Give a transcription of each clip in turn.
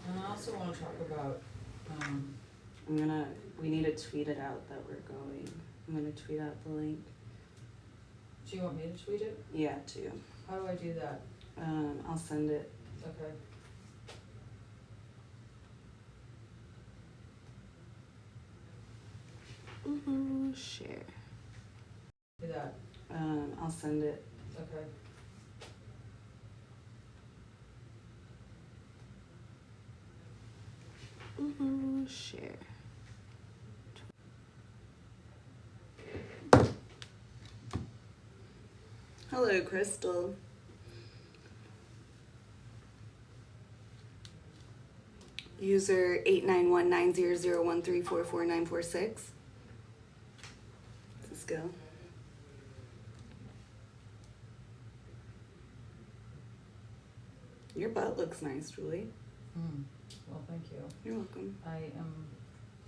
And I also want to talk about, we need to tweet it out that we're going. I'm gonna tweet out the link. do you want me to tweet it? Yeah, too. How do I do that? I'll send it. Okay. Share. Do that. I'll send it. Okay. Share. Hello, Crystal. User 8919001344946. Let's go. Your butt looks nice, Julie. Well, thank you. You're welcome. I am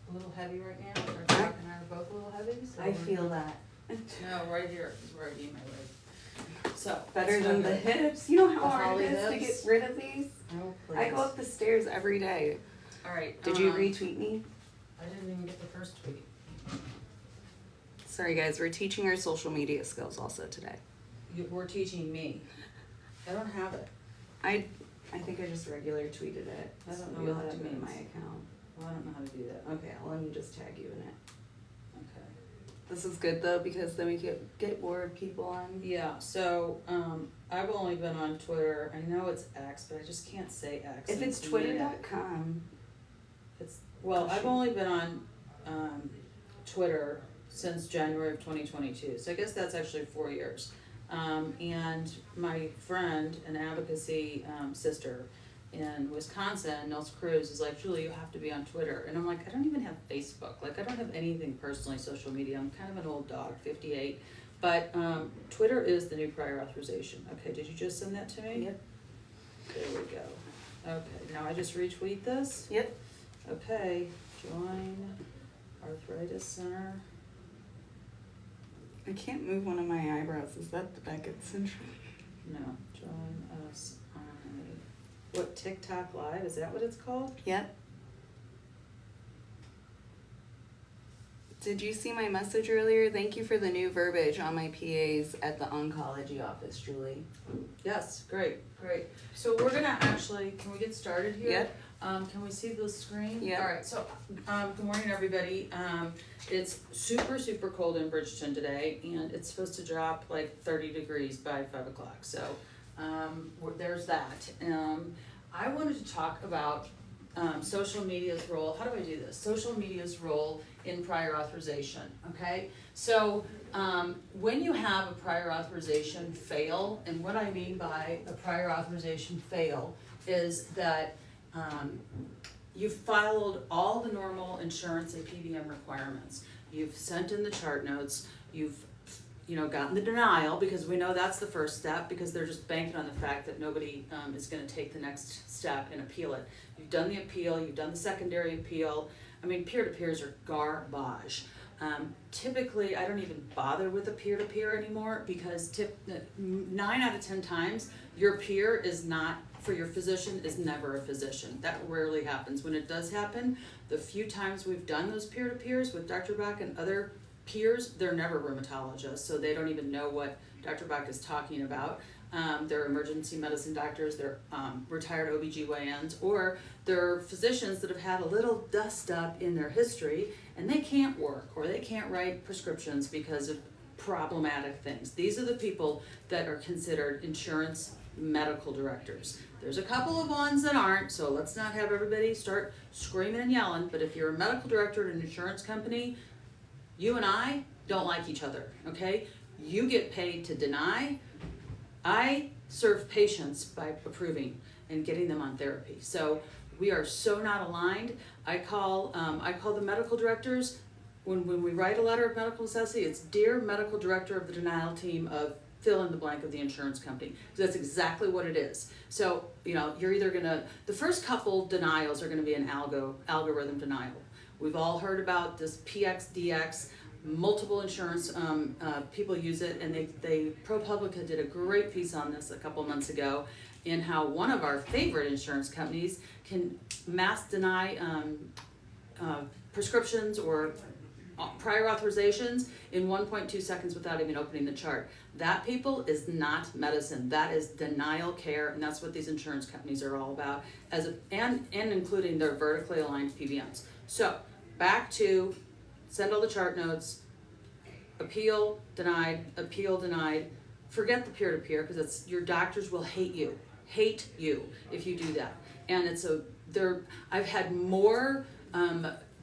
a little heavy right now. Our Jack and I are both a little heavy. So I feel that. No, right here is where I need my leg. So Better than the hips. You know how hard it is to get rid of these? Oh, please. I go up the stairs every day. All right. Did you retweet me? I didn't even get the first tweet. Sorry, guys. We're teaching our social media skills also today. We're teaching me. I don't have it. I think I just regular tweeted it. I don't know You'll what have that to be in my means. account. Well, I don't know how to do that. Okay, well, let me just tag you in it. Okay. This is good though because then we get more people on. Yeah. So I've only been on Twitter. I know it's X, but I just can't say X. If it's twitter.com. I've only been on Twitter since January of 2022. So I guess that's actually 4 years. And my friend, an advocacy sister in Wisconsin, Nels Cruz, is like, Julie, you have to be on Twitter. And I'm like, I don't even have Facebook. Like, I don't have anything personally social media. I'm kind of an old dog, 58. But Twitter is the new prior authorization. Okay, did you just send that to me? Yep. There we go. Okay, now I just retweet this? Yep. Okay, join Arthritis Center. I can't move one of my eyebrows. Is that the Beckett syndrome? No, join us on what, TikTok Live? Is that what it's called? Yep. Did you see my message earlier? Thank you for the new verbiage on my PAs at the oncology office, Julie. Yes, great. So we're gonna actually, can we get started here? Yep. Can we see the screen? Yep. All right, so good morning, everybody. It's super, super cold in Bridgeton today, and it's supposed to drop like 30 degrees by 5 o'clock. So there's that. I wanted to talk about social media's role. How do I do this? Social media's role in prior authorization, okay? So when you have a prior authorization fail, and what I mean by a prior authorization fail is that you've followed all the normal insurance and PBM requirements. You've sent in the chart notes, you've gotten the denial, because we know that's the first step, because they're just banking on the fact that nobody is going to take the next step and appeal it. You've done the appeal, you've done the secondary appeal. I mean, peer-to-peers are garbage. Typically, I don't even bother with a peer-to-peer anymore, because 9 out of 10 times, your peer is not, for your physician, is never a physician. That rarely happens. When it does happen, the few times we've done those peer-to-peers with Dr. Bach and other peers, they're never rheumatologists, so they don't even know what Dr. Bach is talking about. They're emergency medicine doctors, they're retired OBGYNs, or they're physicians that have had a little dust up in their history and they can't work or they can't write prescriptions because of problematic things. These are the people that are considered insurance medical directors. There's a couple of ones that aren't, so let's not have everybody start screaming and yelling, but if you're a medical director at an insurance company, you and I don't like each other, okay? You get paid to deny. I serve patients by approving and getting them on therapy. So we are so not aligned. I call the medical directors, when we write a letter of medical necessity, it's Dear Medical Director of the Denial Team of fill in the blank of the insurance company. So that's exactly what it is. So, you're either the first couple denials are gonna be an algorithm denial. We've all heard about this PXDX. multiple insurance people use it, and they ProPublica did a great piece on this a couple months ago, in how one of our favorite insurance companies can mass deny prescriptions or prior authorizations in 1.2 seconds without even opening the chart. That, people, is not medicine. That is denial care, and that's what these insurance companies are all about, and including their vertically aligned PBMs. So back to send all the chart notes, appeal denied, forget the peer-to-peer, because your doctors will hate you if you do that. And I've had more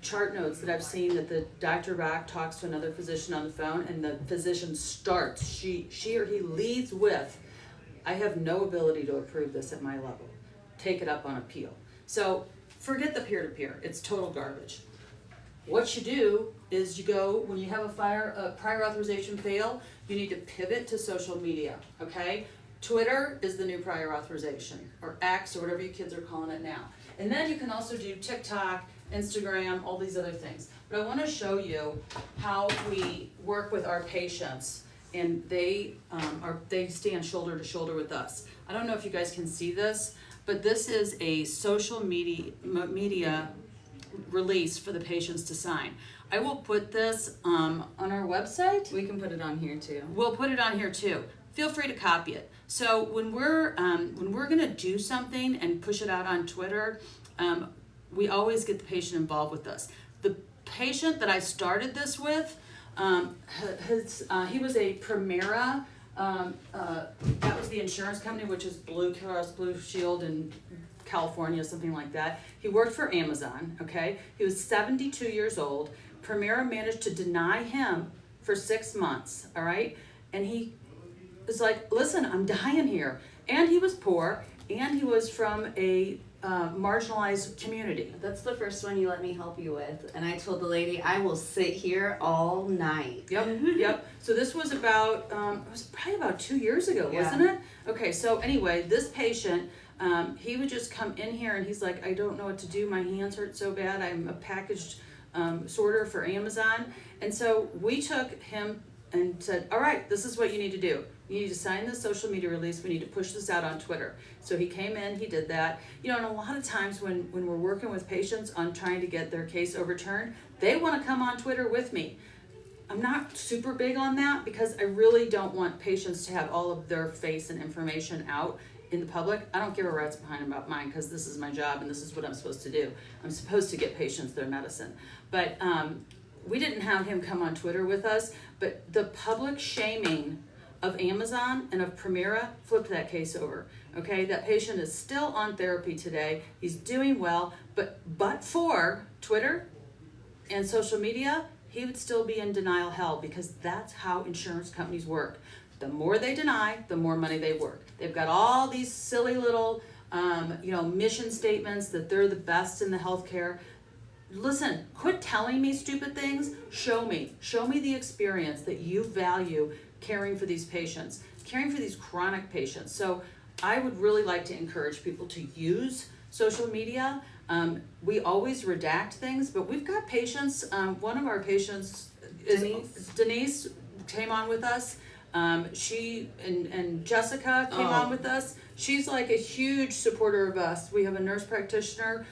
chart notes that I've seen that the Dr. Rock talks to another physician on the phone, and the physician starts, she or he leads with, I have no ability to approve this at my level. Take it up on appeal. So forget the peer-to-peer. It's total garbage. What you do is you go, when you have a prior authorization fail, you need to pivot to social media, okay? Twitter is the new prior authorization, or X, or whatever you kids are calling it now. And then you can also do TikTok, Instagram, all these other things. But I want to show you how we work with our patients, and they stand shoulder to shoulder with us. I don't know if you guys can see this, but this is a social media release for the patients to sign. I will put this on our website. We can put it on here too. We'll put it on here too. Feel free to copy it. So when we're gonna do something and push it out on Twitter, we always get the patient involved with us. The patient that I started this with, he was a Premera. That was the insurance company, which is Blue Cross Blue Shield in California, something like that. He worked for Amazon, okay? He was 72 years old. Premera managed to deny him for 6 months, all right? And he was like, listen, I'm dying here. And he was poor, and he was from a marginalized community. That's the first one you let me help you with. And I told the lady, I will sit here all night. Yep. So this was about, it was probably about 2 years ago, wasn't it? Okay, so anyway, this patient, he would just come in here and he's like, I don't know what to do. My hands hurt so bad. I'm a packaged sorter for Amazon. And so we took him and said, all right, this is what you need to do. You need to sign this social media release. We need to push this out on Twitter. So he came in, he did that. You know, and a lot of times when we're working with patients on trying to get their case overturned, they want to come on Twitter with me. I'm not super big on that because I really don't want patients to have all of their face and information out in the public. I don't give a rat's behind about mine because this is my job and this is what I'm supposed to do. I'm supposed to get patients their medicine. But we didn't have him come on Twitter with us, but the public shaming of Amazon and of Premera flipped that case over. Okay, that patient is still on therapy today. He's doing well, but for Twitter and social media, he would still be in denial hell because that's how insurance companies work. The more they deny, the more money they work. They've got all these silly little, mission statements that they're the best in the healthcare. Listen, quit telling me stupid things. Show me the experience that you value caring for these patients, caring for these chronic patients. So I would really like to encourage people to use social media. We always redact things, but we've got patients. One of our patients is Denise came on with us. She and Jessica came on with us. She's like a huge supporter of us. We have a nurse practitioner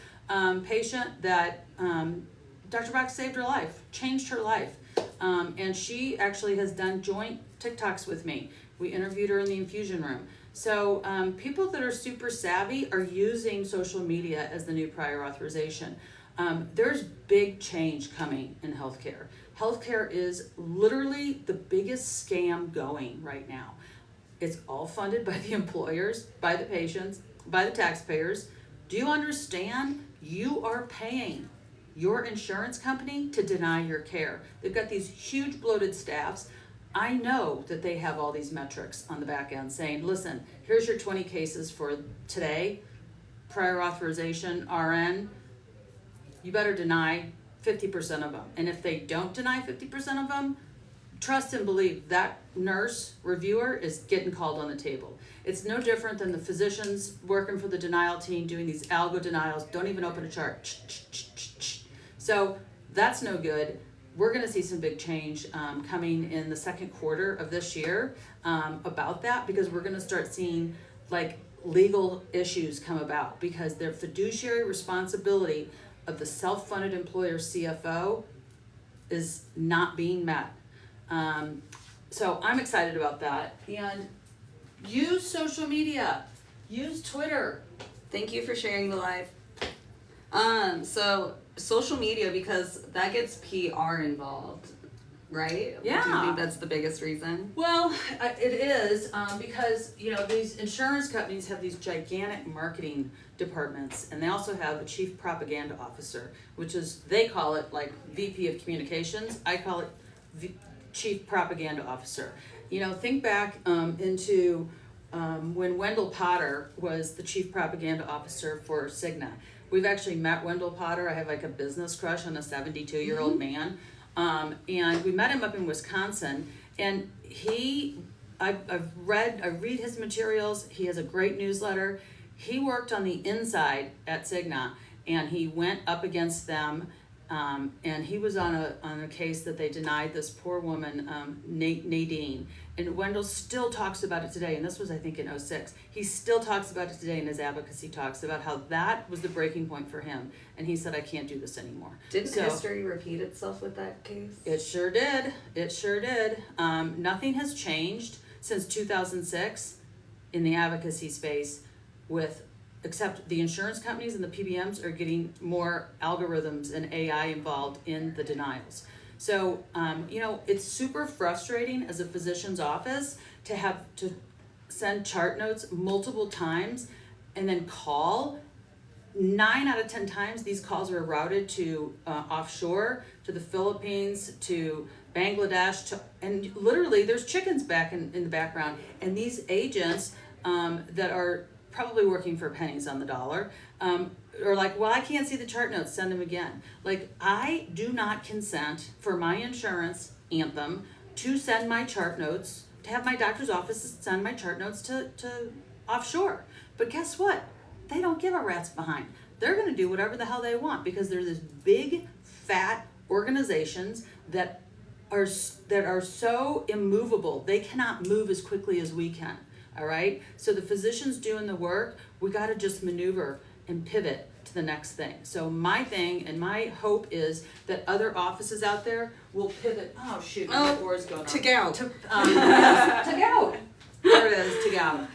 patient that Dr. Bach saved her life, changed her life. And she actually has done joint TikToks with me. We interviewed her in the infusion room. So people that are super savvy are using social media as the new prior authorization. There's big change coming in healthcare. Healthcare is literally the biggest scam going right now. It's all funded by the employers, by the patients, by the taxpayers. Do you understand? You are paying your insurance company to deny your care. They've got these huge bloated staffs. I know that they have all these metrics on the back end saying, listen, here's your 20 cases for today, prior authorization, RN, you better deny 50% of them. And if they don't deny 50% of them, trust and believe that nurse reviewer is getting called on the table. It's no different than the physicians working for the denial team doing these algo denials, don't even open a chart. So that's no good. we're gonna see some big change, coming in the second quarter of this year, about that, because we're gonna start seeing like legal issues come about, because their fiduciary responsibility of the self-funded employer CFO is not being met. So I'm excited about that. And use social media, use Twitter. Thank you for sharing the live. So social media, because that gets PR involved, right? Yeah. Do you think that's the biggest reason? Well, it is, because, you know, these insurance companies have these gigantic marketing departments, and they also have a chief propaganda officer, which is, they call it like VP of communications. I call it chief propaganda officer. You know, think back into when Wendell Potter was the chief propaganda officer for Cigna. We've actually met Wendell Potter. I have like a business crush on a 72-year-old man. And we met him up in Wisconsin, and I read his materials. He has a great newsletter. He worked on the inside at Cigna, and he went up against them, and he was on a case that they denied this poor woman, Nadine. And Wendell still talks about it today, and this was, I think, in 2006. He still talks about it today in his advocacy talks about how that was the breaking point for him, and he said, I can't do this anymore. Didn't history repeat itself with that case? It sure did. It sure did. Nothing has changed since 2006 in the advocacy space, except the insurance companies and the PBMs are getting more algorithms and AI involved in the denials. So, you know, it's super frustrating as a physician's office to have to send chart notes multiple times and then call. 9 out of 10 times these calls are routed to offshore, to the Philippines, to Bangladesh, and literally there's chickens back in the background. And these agents that are probably working for pennies on the dollar are like, well, I can't see the chart notes, send them again. Like, I do not consent for my insurance, Anthem, to send my chart notes, to have my doctor's office send my chart notes to offshore. But guess what? They don't give a rat's behind. They're going to do whatever the hell they want, because they're this big, fat organizations that are so immovable. They cannot move as quickly as we can. All right? So the physicians doing the work, we got to just maneuver and pivot to the next thing. So my thing and my hope is that other offices out there will pivot. Oh shoot, my board's going on. To go. To go. There it is, to go.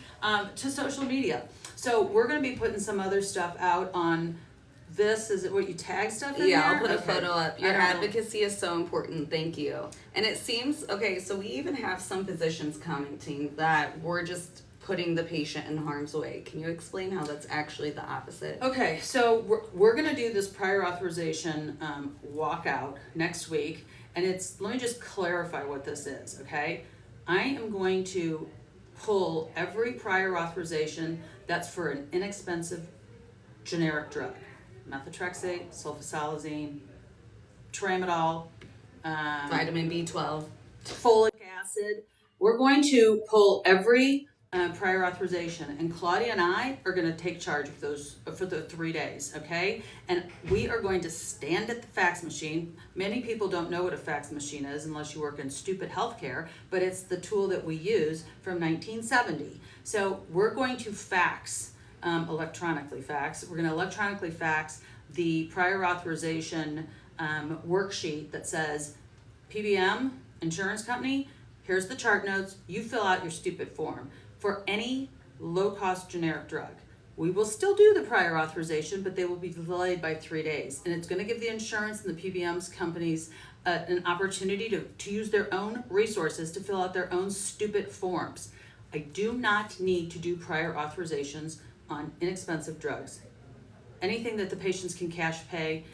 To social media. So we're going to be putting some other stuff out on this. Is it what you tag stuff in there? Yeah, I'll put a Okay. photo up. I Your don't know. advocacy is so important. Thank you. And it seems, okay, so we even have some physicians commenting that we're just putting the patient in harm's way. Can you explain how that's actually the opposite? Okay, so we're going to do this prior authorization walkout next week, and let me just clarify what this is, okay? I am going to pull every prior authorization that's for an inexpensive generic drug. Methotrexate, sulfasalazine, tramadol, Vitamin B12. folic acid. We're going to pull every prior authorization, and Claudia and I are going to take charge of those for the 3 days, okay? And we are going to stand at the fax machine. Many people don't know what a fax machine is unless you work in stupid healthcare, but it's the tool that we use from 1970. So we're going to electronically fax. We're going to electronically fax the prior authorization worksheet that says, PBM, insurance company, here's the chart notes, you fill out your stupid form. For any low-cost generic drug, we will still do the prior authorization, but they will be delayed by 3 days. And it's going to give the insurance and the PBMs companies an opportunity to use their own resources to fill out their own stupid forms. I do not need to do prior authorizations on inexpensive drugs. Anything that the patients can cash pay.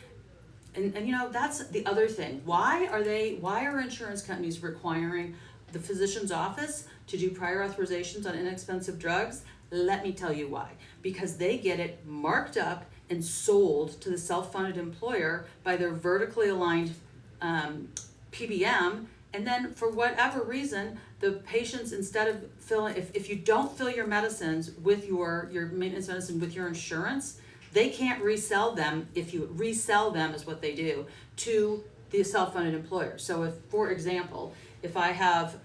And you know, that's the other thing. Why are insurance companies requiring the physician's office to do prior authorizations on inexpensive drugs? Let me tell you why. Because they get it marked up and sold to the self-funded employer by their vertically aligned PBM, and then for whatever reason, the patients, instead of filling, if you don't fill your medicines with your maintenance medicine with your insurance, they can't resell them. If you resell them is what they do to the self-funded employer. So if, for example, if I have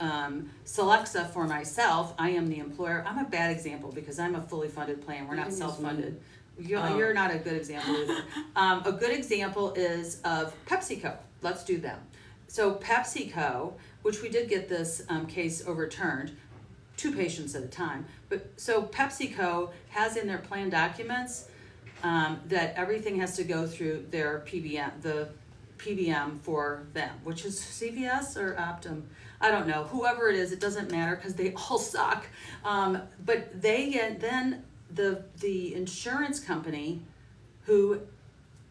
Celexa for myself, I am the employer. I'm a bad example because I'm a fully funded plan. We're not self-funded. You're not a good example either. A good example is of PepsiCo. Let's do them. So PepsiCo, which we did get this case overturned, 2 patients at a time. But so PepsiCo has in their plan documents that everything has to go through their PBM, the PBM for them, which is CVS or Optum. I don't know. Whoever it is, it doesn't matter because they all suck. But they get then the insurance company, who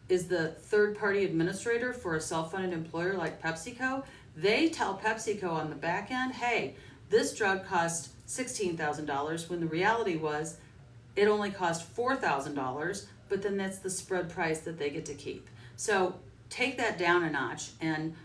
is the third party administrator for a self-funded employer like PepsiCo, they tell PepsiCo on the back end, hey, this drug cost $16,000 when the reality was it only cost $4,000, but then that's the spread price that they get to keep. So take that down a notch, and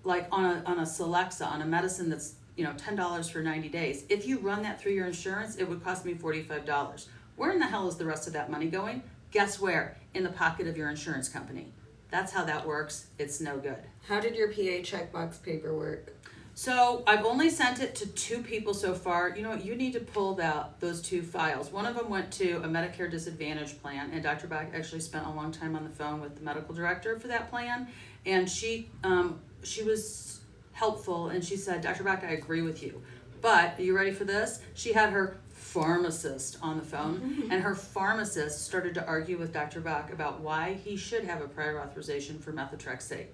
like on a Celexa, on a medicine that's $10 for 90 days, if you run that through your insurance, it would cost me $45. Where in the hell is the rest of that money going? Guess where? In the pocket of your insurance company. That's how that works. It's no good. How did your PA checkbox paper work? So I've only sent it to 2 people so far. You know what? You need to pull out those 2 files. One of them went to a Medicare Disadvantage plan, and Dr. Bach actually spent a long time on the phone with the medical director for that plan, and she was helpful, and she said, Dr. Bach, I agree with you. But, are you ready for this? She had her pharmacist on the phone, and her pharmacist started to argue with Dr. Bach about why he should have a prior authorization for methotrexate.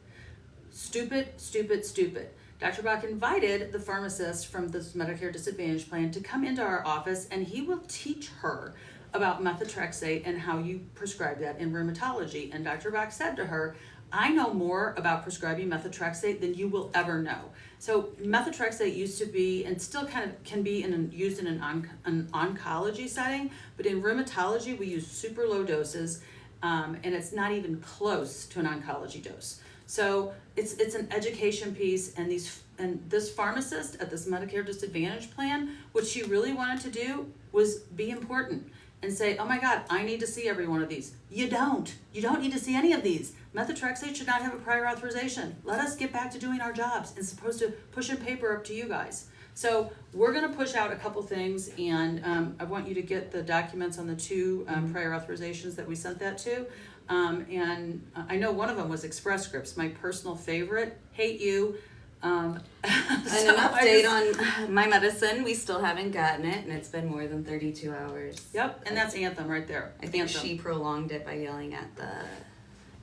Stupid, stupid, stupid. Dr. Bach invited the pharmacist from this Medicare Disadvantage plan to come into our office, and he will teach her about methotrexate and how you prescribe that in rheumatology. And Dr. Bach said to her, I know more about prescribing methotrexate than you will ever know. So methotrexate used to be, and still kind of can be used in an oncology setting, but in rheumatology we use super low doses, and it's not even close to an oncology dose. So it's an education piece, and this pharmacist at this Medicare Disadvantage plan, what she really wanted to do was be important and say, oh my God, I need to see every one of these. You don't need to see any of these. Methotrexate should not have a prior authorization. Let us get back to doing our jobs. It's supposed to push in paper up to you guys. So we're gonna push out a couple things, and I want you to get the documents on the 2 prior authorizations that we sent that to. And I know one of them was Express Scripts, my personal favorite. Hate you. And an update on my medicine, we still haven't gotten it, and it's been more than 32 hours. Yep, and that's Anthem right there. I think she prolonged it by yelling at the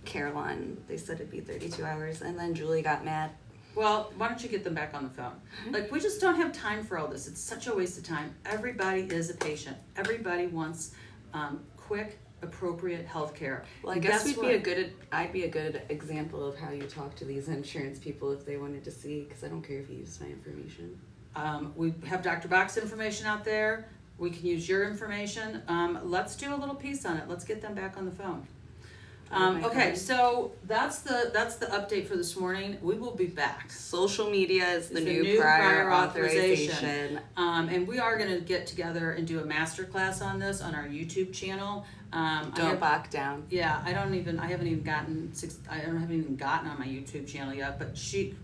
Carolyn. They said it'd be 32 hours, and then Julie got mad. Well, why don't you get them back on the phone? Like, we just don't have time for all this. It's such a waste of time. Everybody is a patient. Everybody wants quick, appropriate health care. Well, I guess I'd be a good example of how you talk to these insurance people if they wanted to see, because I don't care if you use my information. We have Dr. Bach's information out there. We can use your information. Let's do a little piece on it. Let's get them back on the phone. Okay, so that's the update for this morning. We will be back. Social media is the new prior authorization. And we are going to get together and do a masterclass on this on our YouTube channel. Don't back down. Yeah, I haven't even gotten on my YouTube channel yet, but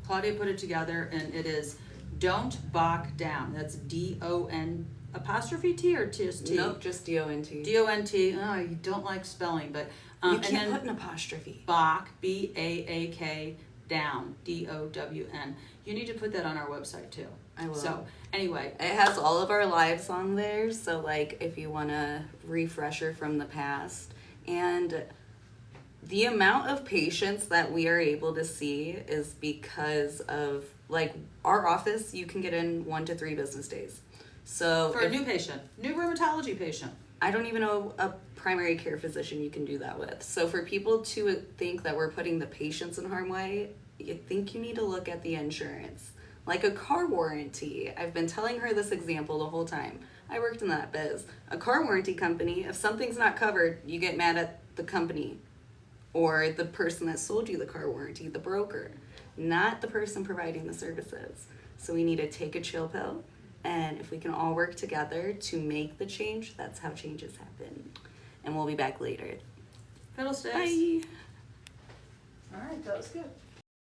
Claudia put it together, and it is Don't Balk Down. That's DON apostrophe T or just T? Nope, just DONT. DONT. Oh, you don't like spelling, but you can't put an apostrophe. Balk, BAAK, down, DOWN. You need to put that on our website too. I will. So anyway, it has all of our lives on there. So like, if you want a refresher from the past, and the amount of patients that we are able to see is because of like our office. You can get in 1 to 3 business days. So for a new patient, new rheumatology patient. I don't even know a primary care physician you can do that with. So for people to think that we're putting the patients in harm's way, you think you need to look at the insurance. Like a car warranty. I've been telling her this example the whole time. I worked in that biz. A car warranty company, if something's not covered, you get mad at the company or the person that sold you the car warranty, the broker, not the person providing the services. So we need to take a chill pill. And if we can all work together to make the change, that's how changes happen. And we'll be back later. Fiddlesticks. Bye. All right, that was good.